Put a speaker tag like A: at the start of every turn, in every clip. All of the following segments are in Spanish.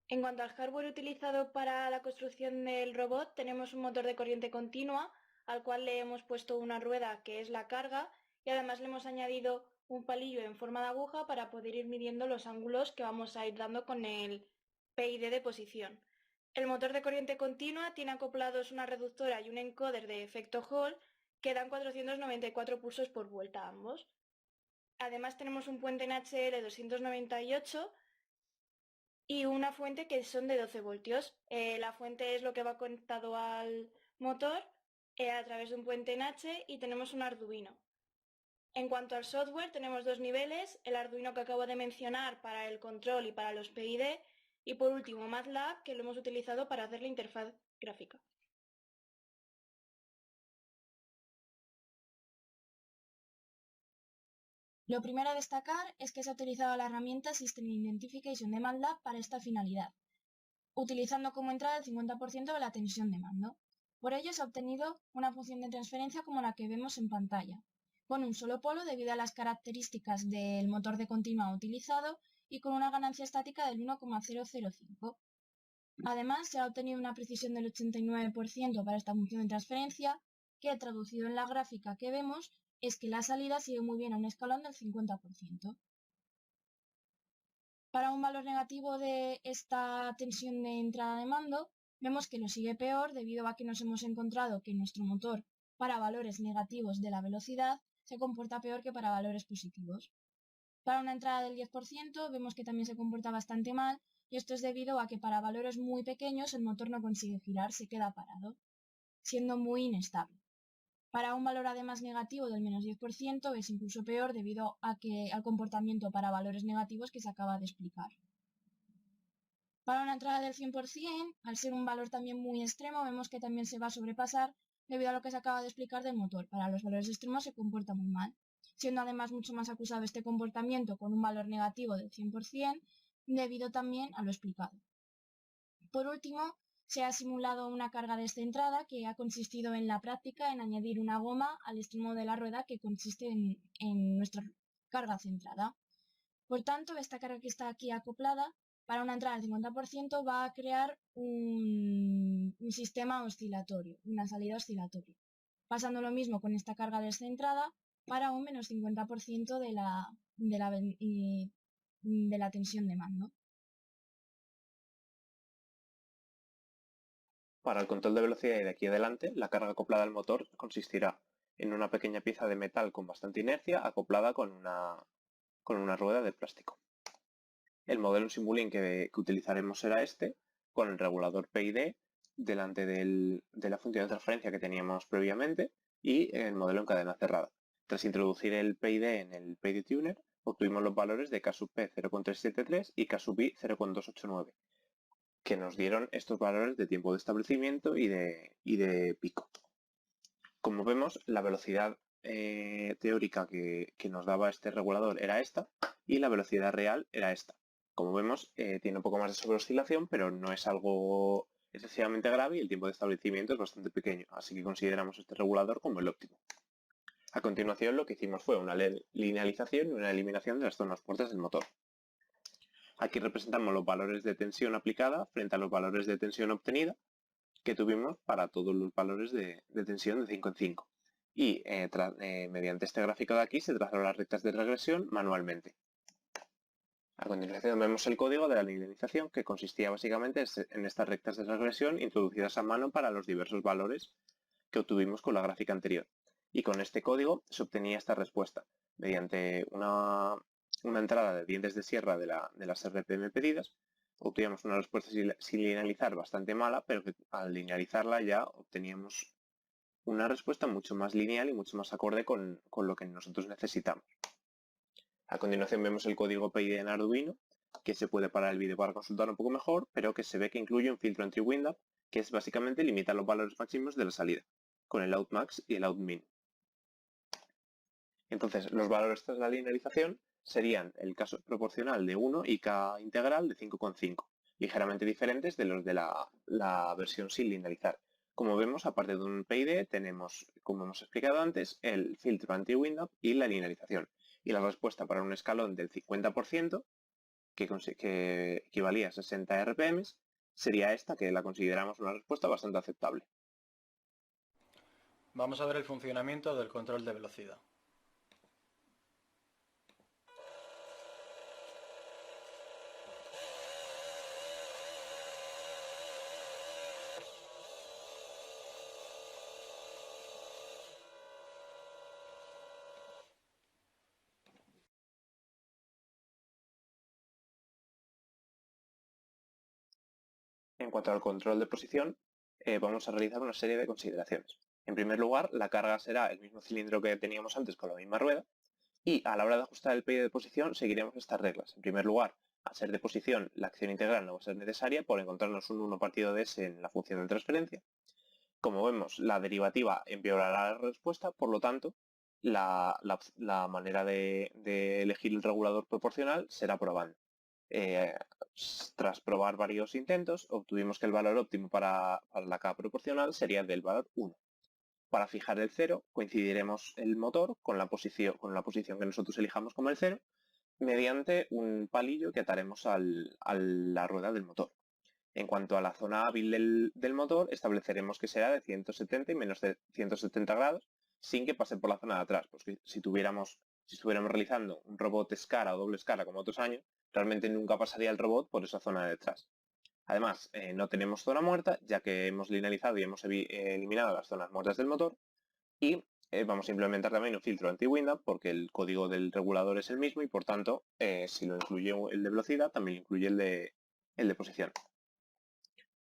A: En cuanto al hardware utilizado para la construcción del robot, tenemos un motor de corriente continua, al cual le hemos puesto una rueda que es la carga, y además le hemos añadido un palillo en forma de aguja para poder ir midiendo los ángulos que vamos a ir dando con el PID de posición. El motor de corriente continua tiene acoplados una reductora y un encoder de efecto Hall que dan 494 pulsos por vuelta ambos. Además tenemos un puente en HL 298 y una fuente que son de 12 voltios. La fuente es lo que va conectado al motor a través de un puente en H y tenemos un Arduino. En cuanto al software, tenemos dos niveles, el Arduino que acabo de mencionar para el control y para los PID, y por último MATLAB, que lo hemos utilizado para hacer la interfaz gráfica.
B: Lo primero a destacar es que se ha utilizado la herramienta System Identification de MATLAB para esta finalidad, utilizando como entrada el 50% de la tensión de mando. Por ello se ha obtenido una función de transferencia como la que vemos en pantalla, con un solo polo debido a las características del motor de continua utilizado y con una ganancia estática del 1,005. Además, se ha obtenido una precisión del 89% para esta función de transferencia, que traducido en la gráfica que vemos es que la salida sigue muy bien a un escalón del 50%. Para un valor negativo de esta tensión de entrada de mando, vemos que lo sigue peor debido a que nos hemos encontrado que nuestro motor para valores negativos de la velocidad se comporta peor que para valores positivos. Para una entrada del 10% vemos que también se comporta bastante mal y esto es debido a que para valores muy pequeños el motor no consigue girar, se queda parado, siendo muy inestable. Para un valor además negativo del menos 10% es incluso peor debido al comportamiento para valores negativos que se acaba de explicar. Para una entrada del 100%, al ser un valor también muy extremo, vemos que también se va a sobrepasar debido a lo que se acaba de explicar del motor. Para los valores extremos se comporta muy mal, siendo además mucho más acusado este comportamiento con un valor negativo del 100% debido también a lo explicado. Por último, se ha simulado una carga descentrada que ha consistido en la práctica en añadir una goma al extremo de la rueda que consiste en nuestra carga centrada. Por tanto, esta carga que está aquí acoplada, para una entrada del 50% va a crear un sistema oscilatorio, una salida oscilatoria. Pasando lo mismo con esta carga descentrada para un menos 50% de la tensión de mando.
C: Para el control de velocidad y de aquí adelante, la carga acoplada al motor consistirá en una pequeña pieza de metal con bastante inercia acoplada con una rueda de plástico. El modelo en Simulink que utilizaremos será este, con el regulador PID delante de la función de transferencia que teníamos previamente y el modelo en cadena cerrada. Tras introducir el PID en el PID Tuner, obtuvimos los valores de K sub P 0,373 y K sub I 0,289, que nos dieron estos valores de tiempo de establecimiento y de pico. Como vemos, la velocidad teórica que nos daba este regulador era esta y la velocidad real era esta. Como vemos, tiene un poco más de sobreoscilación, pero no es algo excesivamente grave y el tiempo de establecimiento es bastante pequeño, así que consideramos este regulador como el óptimo. A continuación, lo que hicimos fue una linealización y una eliminación de las zonas muertas del motor. Aquí representamos los valores de tensión aplicada frente a los valores de tensión obtenida que tuvimos para todos los valores de tensión de 5 en 5. Y mediante este gráfico de aquí se trazaron las rectas de regresión manualmente. A continuación vemos el código de la linealización, que consistía básicamente en estas rectas de regresión introducidas a mano para los diversos valores que obtuvimos con la gráfica anterior. Y con este código se obtenía esta respuesta mediante una entrada de dientes de sierra de las RPM pedidas. Obteníamos una respuesta sin linealizar bastante mala, pero que al linealizarla ya obteníamos una respuesta mucho más lineal y mucho más acorde con lo que nosotros necesitamos. A continuación vemos el código PID en Arduino, que se puede parar el vídeo para consultar un poco mejor, pero que se ve que incluye un filtro anti-windup, que es básicamente limitar los valores máximos de la salida, con el outmax y el outmin. Entonces, los valores tras la linealización serían el K proporcional de 1 y K integral de 5,5, ligeramente diferentes de los de la versión sin linealizar. Como vemos, aparte de un PID, tenemos, como hemos explicado antes, el filtro anti-windup y la linealización. Y la respuesta para un escalón del 50% que equivalía a 60 RPM, sería esta, que la consideramos una respuesta bastante aceptable.
D: Vamos a ver el funcionamiento del control de velocidad.
C: En cuanto al control de posición, vamos a realizar una serie de consideraciones. En primer lugar, la carga será el mismo cilindro que teníamos antes con la misma rueda, y a la hora de ajustar el PID de posición seguiremos estas reglas. En primer lugar, al ser de posición, la acción integral no va a ser necesaria por encontrarnos un 1 partido de s en la función de transferencia. Como vemos, la derivativa empeorará la respuesta, por lo tanto, la manera de elegir el regulador proporcional será probando. Tras probar varios intentos, obtuvimos que el valor óptimo para la K proporcional sería del valor 1. Para fijar el 0, coincidiremos el motor con la posición que nosotros elijamos como el 0, mediante un palillo que ataremos a la rueda del motor. En cuanto a la zona hábil del motor, estableceremos que será de 170 y menos de 170 grados, sin que pase por la zona de atrás, porque si estuviéramos realizando un robot escara o doble escara como otros años, realmente nunca pasaría el robot por esa zona de detrás. Además, no tenemos zona muerta, ya que hemos linealizado y hemos eliminado las zonas muertas del motor, y vamos a implementar también un filtro anti-wind-up, porque el código del regulador es el mismo y por tanto, si lo incluye el de velocidad, también lo incluye el de posición.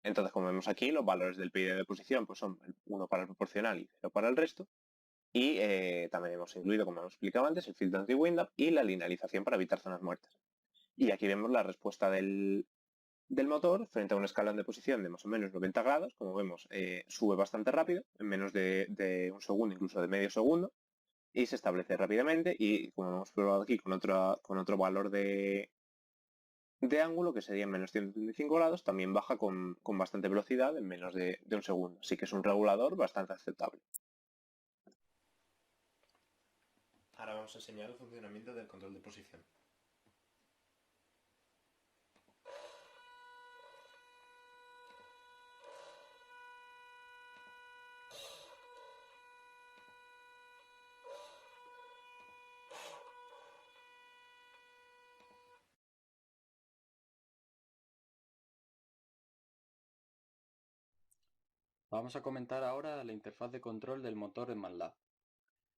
C: Entonces, como vemos aquí, los valores del PID de posición pues son 1 para el proporcional y 0 para el resto. Y también hemos incluido, como hemos explicado antes, el filtro anti-wind-up y la linealización para evitar zonas muertas. Y aquí vemos la respuesta del motor frente a un escalón de posición de más o menos 90 grados. Como vemos, sube bastante rápido, en menos de un segundo, incluso de medio segundo, y se establece rápidamente. Y como hemos probado aquí con otro valor de ángulo, que sería en menos 135 grados, también baja con bastante velocidad en menos de un segundo. Así que es un regulador bastante aceptable.
E: Ahora vamos a enseñar el funcionamiento del control de posición.
D: Vamos a comentar ahora la interfaz de control del motor en MATLAB.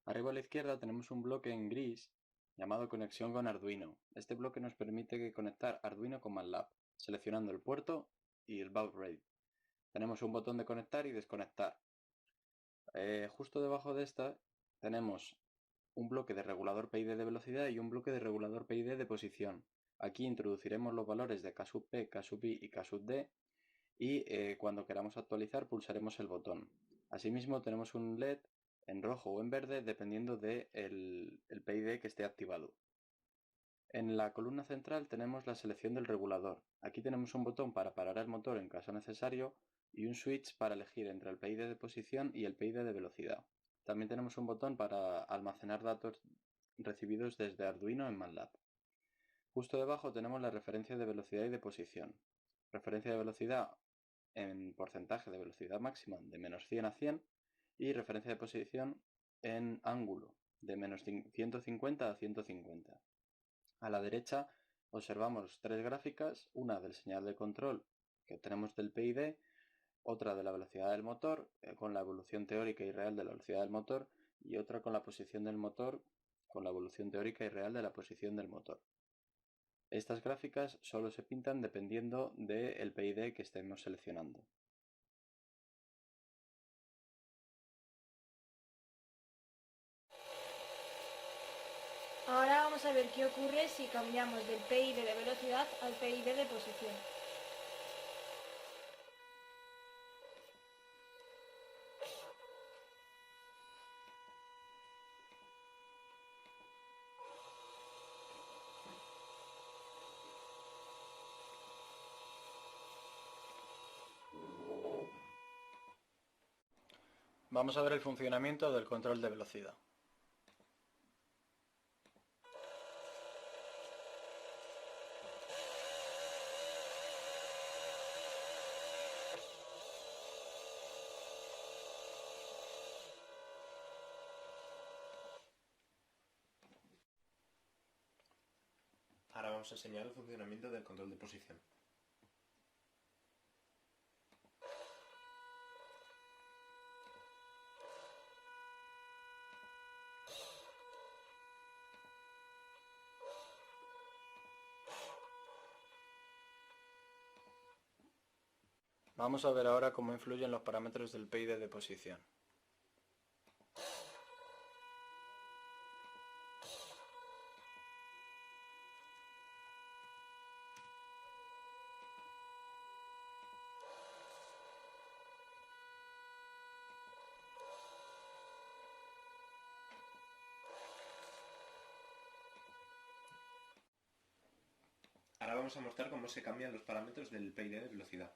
D: Arriba a la izquierda tenemos un bloque en gris llamado conexión con Arduino. Este bloque nos permite conectar Arduino con MATLAB, seleccionando el puerto y el baud rate. Tenemos un botón de conectar y desconectar. Justo debajo de esta tenemos un bloque de regulador PID de velocidad y un bloque de regulador PID de posición. Aquí introduciremos los valores de K sub P, K sub I y K sub D, y cuando queramos actualizar pulsaremos el botón. Asimismo tenemos un LED en rojo o en verde dependiendo del PID que esté activado. En la columna central tenemos la selección del regulador. Aquí tenemos un botón para parar el motor en caso necesario y un switch para elegir entre el PID de posición y el PID de velocidad. También tenemos un botón para almacenar datos recibidos desde Arduino en MATLAB. Justo debajo tenemos la referencia de velocidad y de posición. Referencia de velocidad en porcentaje de velocidad máxima de menos 100 a 100 y referencia de posición en ángulo de menos 150 a 150. A la derecha observamos tres gráficas, una del señal de control que obtenemos del PID, otra de la velocidad del motor con la evolución teórica y real de la velocidad del motor y otra con la posición del motor con la evolución teórica y real de la posición del motor. Estas gráficas solo se pintan dependiendo del PID que estemos seleccionando.
A: Ahora vamos a ver qué ocurre si cambiamos del PID de velocidad al PID de posición.
D: Vamos a ver el funcionamiento del control de velocidad.
E: Ahora vamos a enseñar el funcionamiento del control de posición.
D: Vamos a ver ahora cómo influyen los parámetros del PID de posición.
E: Ahora vamos a mostrar cómo se cambian los parámetros del PID de velocidad.